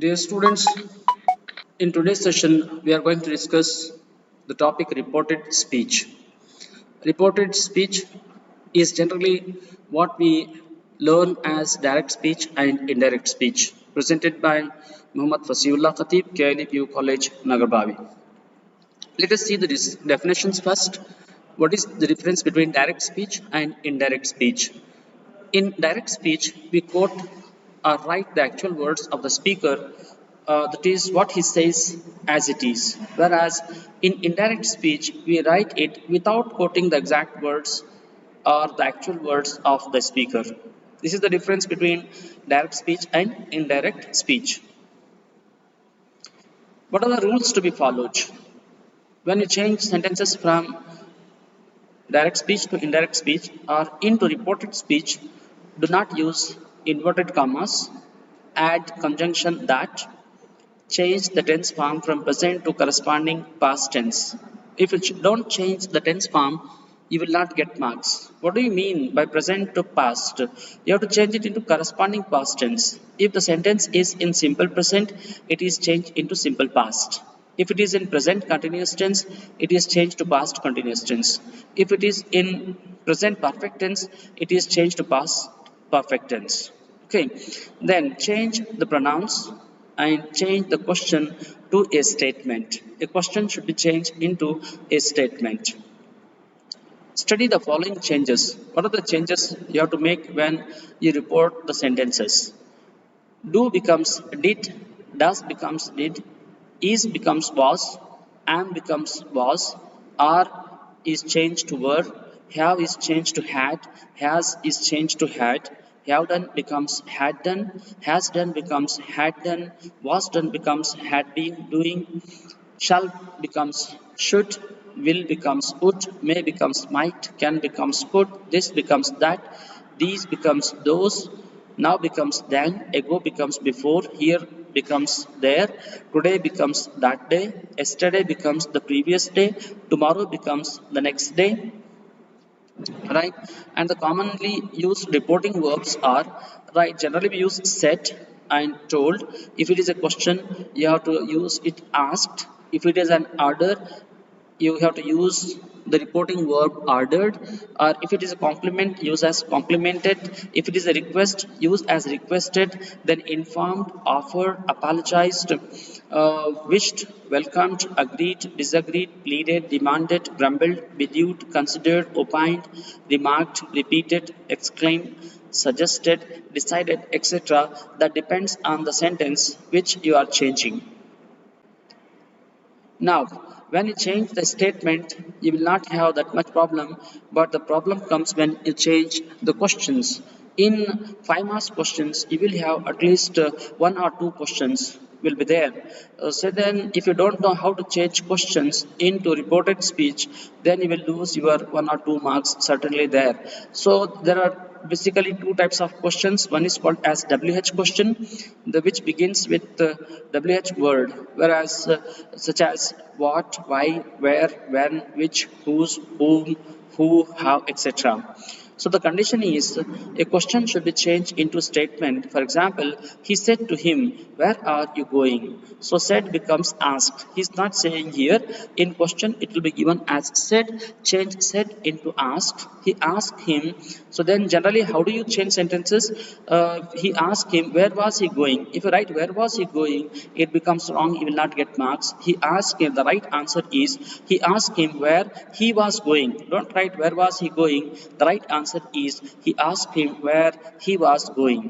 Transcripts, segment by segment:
Dear students, in today's session, we are going to discuss the topic reported speech. Reported speech is generally what we learn as direct speech and indirect speech, presented by Muhammad Fasiullah Khatib, KLPU College, Nagarbavi. Let us see the definitions first. What is the difference between direct speech and indirect speech? In direct speech, we quote or write the actual words of the speaker, that is, what he says as it is. Whereas in indirect speech, we write it without quoting the exact words or the actual words of the speaker. This is the difference between direct speech and indirect speech. What are the rules to be followed? When you change sentences from direct speech to indirect speech or into reported speech, do not use inverted commas, add conjunction that, change the tense form from present to corresponding past tense. If you don't change the tense form, you will not get marks. What do you mean by present to past? You have to change it into corresponding past tense. If the sentence is in simple present, it is changed into simple past. If it is in present continuous tense, it is changed to past continuous tense. If it is in present perfect tense, it is changed to past perfect tense. Okay, then change the pronouns and change the question to a statement. A question should be changed into a statement. Study the following changes. What are the changes you have to make when you report the sentences? Do becomes did, does becomes did, is becomes was, am becomes was, are is changed to were, have is changed to had, has is changed to had, have done becomes had done, has done becomes had done, was done becomes had been doing, shall becomes should, will becomes would, may becomes might, can becomes could, this becomes that, these becomes those, now becomes then, ago becomes before, here becomes there, today becomes that day, yesterday becomes the previous day, tomorrow becomes the next day, right? And the commonly used reporting verbs are, right, generally we use said and told. If it is a question, you have to use it asked. If it is an order, you have to use the reporting verb ordered, or if it is a compliment, use as complimented. If it is a request, use as requested. Then informed, offered, apologized, wished, welcomed, agreed, disagreed, pleaded, demanded, grumbled, believed, considered, opined, remarked, repeated, exclaimed, suggested, decided, etc. That depends on the sentence which you are changing. Now, when you change the statement, you will not have that much problem, but the problem comes when you change the questions. In 5 marks questions, you will have at least one or two questions will be there. So then, if you don't know how to change questions into reported speech, then you will lose your 1 or 2 marks certainly there. So there are basically two types of questions. One is called as WH question, which begins with the WH word, whereas such as what, why, where, when, which, whose, whom, who, how, etc. So the condition is a question should be changed into statement. For example, he said to him, "Where are you going?" So said becomes asked. He's not saying here. In question, it will be given as said. Change said into asked. He asked him. So then generally, how do you change sentences? He asked him, "Where was he going?" If you write "Where was he going," it becomes wrong. You will not get marks. He asked him. The right answer is he asked him where he was going. Don't write "Where was he going?" The right answer is he asked him where he was going.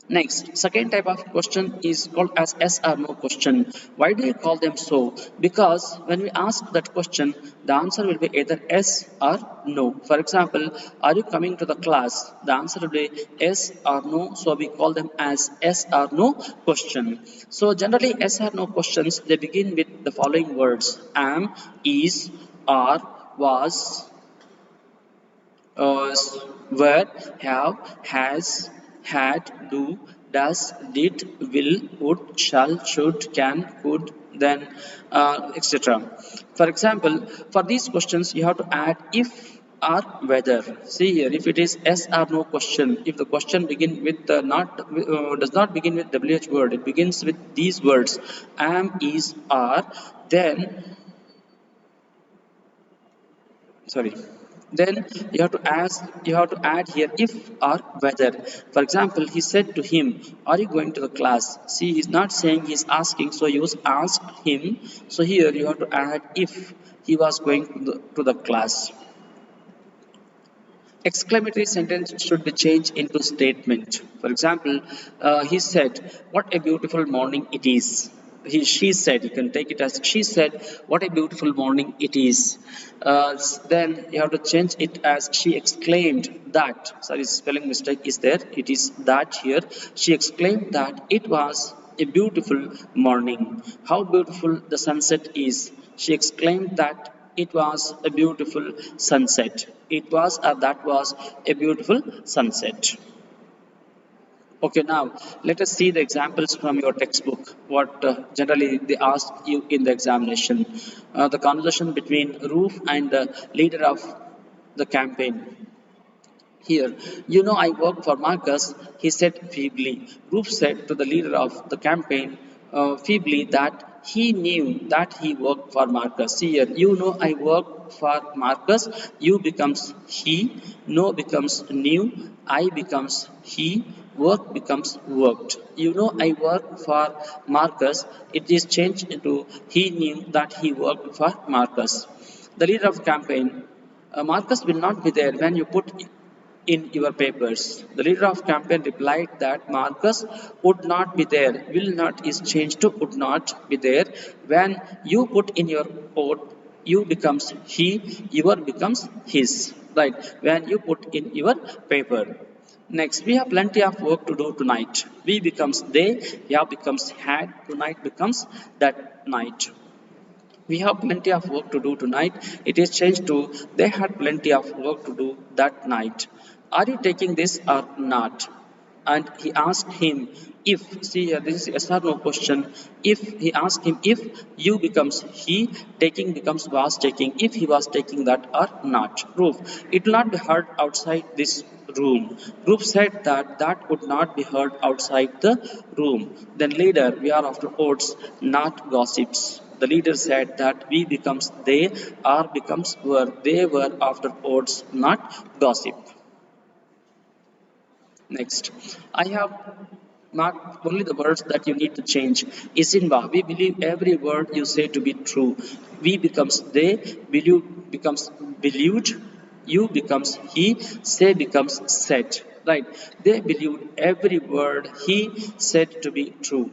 Next, second type of question is called as yes or no question. Why do you call them so? Because when we ask that question, the answer will be either yes or no. For example, are you coming to the class? The answer will be yes or no. So we call them as yes or no question. So generally, yes or no questions, they begin with the following words: am, is, are, was, were, have, has, had, do, does, did, will, would, shall, should, can, could, then, etc. For example, for these questions, you have to add if or whether. See here, if it is yes or no question, if the question begin with does not begin with WH word, it begins with these words am, is, are, then sorry then you have to add here if or whether. For example, he said to him, are you going to the class? See, he's not saying, he's asking, so you asked him. So here you have to add if he was going to the class. Exclamatory sentence should be changed into statement. For example, he said, what a beautiful morning it is. She said, you can take it as she said, what a beautiful morning it is. Then you have to change it as she exclaimed that. Sorry, spelling mistake is there. It is that here. She exclaimed that it was a beautiful morning. How beautiful the sunset is. She exclaimed that it was a beautiful sunset. It was or that was a beautiful sunset. Okay, now let us see the examples from your textbook. What generally they ask you in the examination. The conversation between Roof and the leader of the campaign. Here, you know, I work for Marcus, he said feebly. Roof said to the leader of the campaign feebly that he knew that he worked for Marcus. See here, you know, I work for Marcus, you becomes he, know becomes knew, I becomes he, work becomes worked. You know, I work for Marcus, it is changed into he knew that he worked for Marcus. The leader of campaign, Marcus will not be there when you put in your papers. The leader of campaign replied that Marcus would not be there. Will not is changed to would not be there. When you put in your oath, you becomes he, your becomes his. Right. When you put in your paper. Next, we have plenty of work to do tonight. We becomes they, yeah becomes had, tonight becomes that night. We have plenty of work to do tonight. It is changed to they had plenty of work to do that night. Are you taking this or not? And he asked him if, see here, this is yes or no question. If he asked him if, you becomes he, taking becomes was taking, if he was taking that or not. Proof, it will not be heard outside this room. Proof said that that would not be heard outside the room. Then later, we are after oaths, not gossips. The leader said that we becomes they, are becomes were, they were after oaths, not gossip. Next, I have marked only the words that you need to change. Isinva, we believe every word you say to be true. We becomes they, believe becomes believed, you becomes he, say becomes said. Right? They believed every word he said to be true.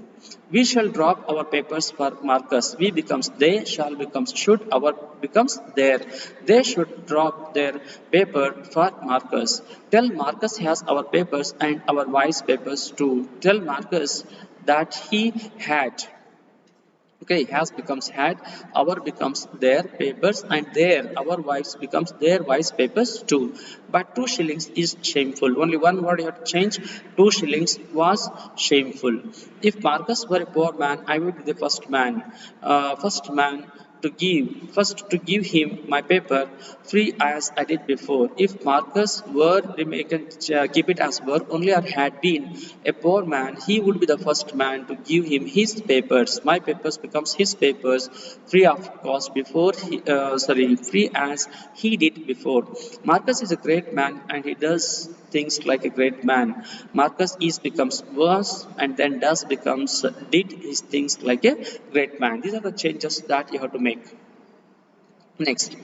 We shall drop our papers for Marcus. We becomes they, shall becomes should, our becomes there. They should drop their paper for Marcus. Tell Marcus has our papers and our wife's papers too. Tell Marcus that he had. Okay, has becomes had, our becomes their papers, and their, our wives becomes their wives papers too. But 2 shillings is shameful. Only one word you have to change. 2 shillings was shameful. If Marcus were a poor man, I would be the first man to give him my paper free as I did before. If Marcus were keep it as were only or had been a poor man, he would be the first man to give him his papers. My papers becomes his papers free of cost before free as he did before. Marcus is a great man and he does things like a great man. Marcus is becomes was and then does becomes did his things like a great man. These are the changes that you have to make. Next,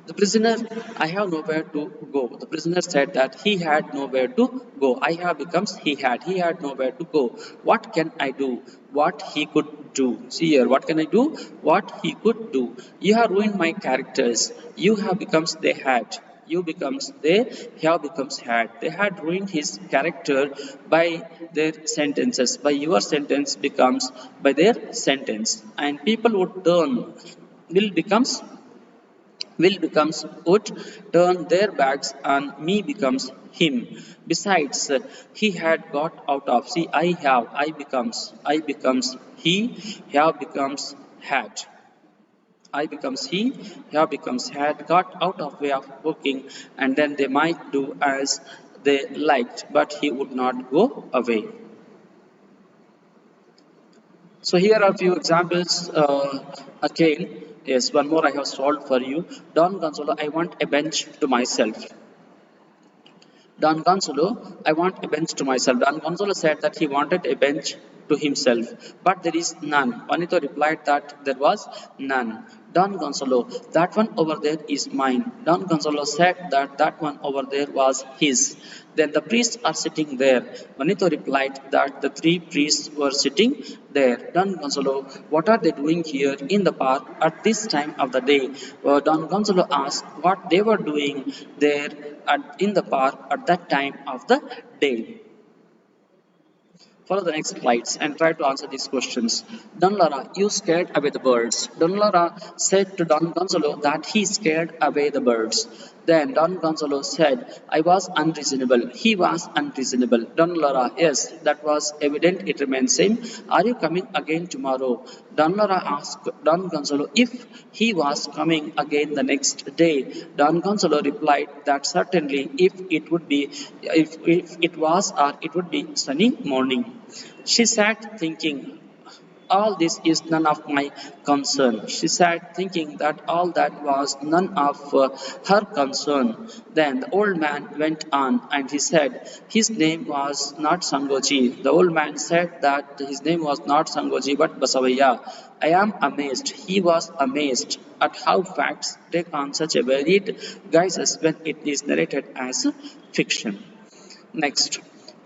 the prisoner, I have nowhere to go. The prisoner said that he had nowhere to go. I have becomes he had nowhere to go. What can I do? What he could do. See here, what can I do? What he could do. You have ruined my characters. You have becomes they had. You becomes they, have becomes had. They had ruined his character by their sentences. By your sentence becomes by their sentence. And people would turn, will becomes would turn their backs on me becomes him. Besides, he had got out of. See, I becomes he, have becomes had. I becomes he, here becomes had, got out of way of working, and then they might do as they liked, but he would not go away. So here are a few examples again. Yes, one more I have solved for you. Don Gonzalo, I want a bench to myself. Don Gonzalo, I want a bench to myself. Don Gonzalo said that he wanted a bench to himself, but there is none. Juanito replied that there was none. Don Gonzalo, that one over there is mine. Don Gonzalo said that that one over there was his. Then the priests are sitting there. Juanito replied that the three priests were sitting there. Don Gonzalo, what are they doing here in the park at this time of the day? Don Gonzalo asked what they were doing there in the park at that time of the day. Follow the next slides and try to answer these questions. Don Lara, you scared away the birds. Don Lara said to Don Gonzalo that he scared away the birds. Then Don Gonzalo said, I was unreasonable. He was unreasonable. Don Lara, yes, that was evident. It remains same. Are you coming again tomorrow? Don Lara asked Don Gonzalo if he was coming again the next day. Don Gonzalo replied that certainly if it was or it would be sunny morning. She sat thinking, all this is none of my concern. She sat thinking that all that was none of her concern. Then the old man went on and he said, his name was not Sangoji. The old man said that his name was not Sangoji but Basavaya. I am amazed. He was amazed at how facts take on such a varied guises when it is narrated as fiction. Next.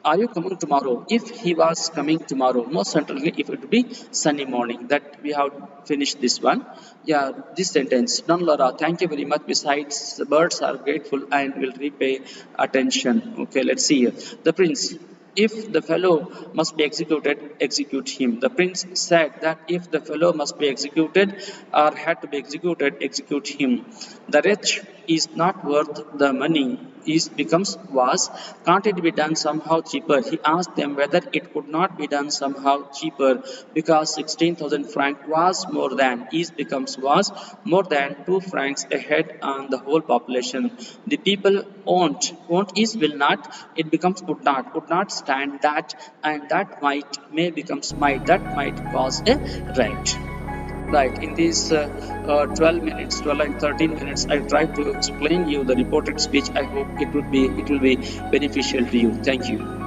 Are you coming tomorrow? If he was coming tomorrow, most certainly if it would be sunny morning. That we have finished this one. Yeah, this sentence. Don Laura, thank you very much. Besides, the birds are grateful and will repay attention. Okay, let's see here. The prince. If the fellow must be executed, execute him. The prince said that if the fellow must be executed or had to be executed, execute him. The wretch is not worth the money. Is becomes was. Can't it be done somehow cheaper? He asked them whether it could not be done somehow cheaper because 16,000 francs was more than is becomes was more than 2 francs a head on the whole population. The people won't is will not. It becomes would not stand that, and that may becomes might, that might cause a right. Right, in these 12 minutes, 12 and 13 minutes, I tried to explain you the reported speech. I hope it will be beneficial to you. Thank you.